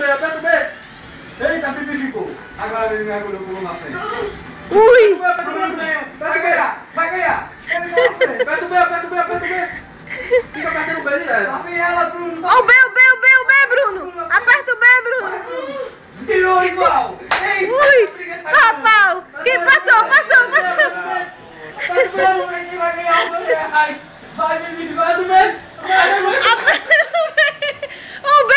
Aperta o B. Eita, Pipi ficou. Agora ele me agulhou, pulou na frente. Ui! Vai ganhar, vai ganhar. Aperta o B, aperta o B, aperta o B. Fica apertando o B direto. Ó o B, Bruno. Aperta o B, Bruno. Virou igual. Ui! Rapau! Que passou. Aperta o B, que vai ganhar o B. Vai, Bibi, vai do B. Aperta o B. O B.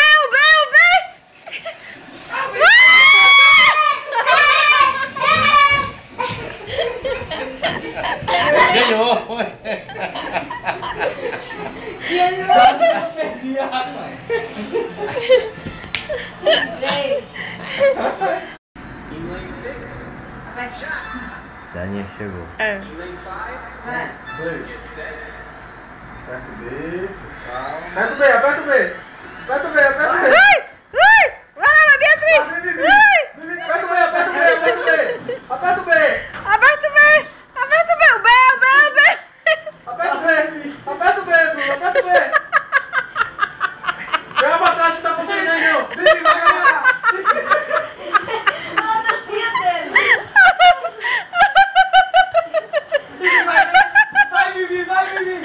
Ganhou! E ele não perdi, rapaz! Sânia chegou. É. Aperta o B. Aperta o B, aperta o B. Aperta o B, aperta o B. Vai! Vai lá, Beatriz! Vai! Aperta o B, aperta o B, aperta o B. Aperta o B. Aperta o B! Aperta o B! O B! Aperta o B, aperta o B, Bruno, aperta o B. Pega pra trás que tá funcionando aí, não. Bibi, vai ganhar. Olha a dancinha dele. Vai, Bibi, vai, Bibi.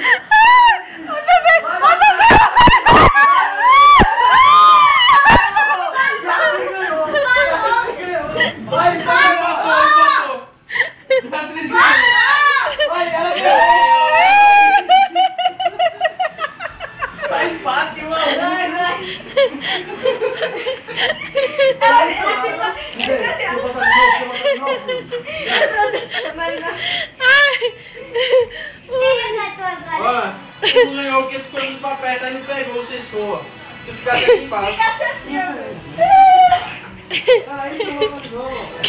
Tu ganhou porque tu foi indo pra perto, aí não pegou o sensor. Tu ficasse aqui embaixo. Ficasse assim, Aí chamou pra novo.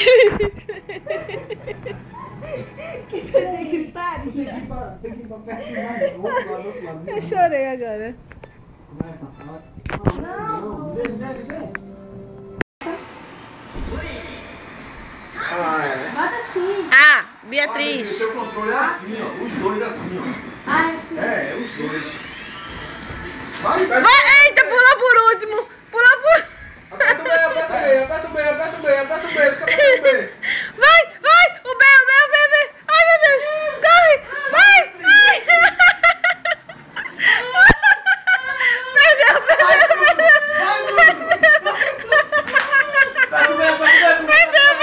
que coisa que pare. Tem que ir pra perto mais. Do outro lado. Eu chorei agora. Não. Bota assim. Ah, Beatriz. O seu controle é assim, ó. Os dois assim, ó. Ah, assim. É, os dois. Vai. Eita, pula por último. Aperta o B, aperta o B, aperta o B, aperta o B, aperta o B, fica apertando o B. Vai! O B. Ai, meu Deus. Corre. Vai. Perdeu. Vai, Bruno. Aperta o B, aperta o B, Bruno. Perdeu.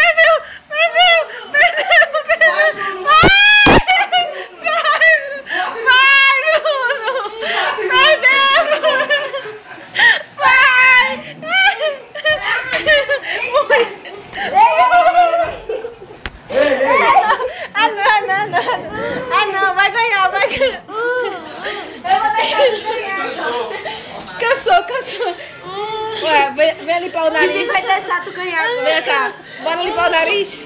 Ah, não, vai ganhar. Eu vou deixar de ganhar. Cansou. Ué, vem limpar o nariz. Bibi vai deixar tu ganhar. Vem cá, bora limpar o nariz.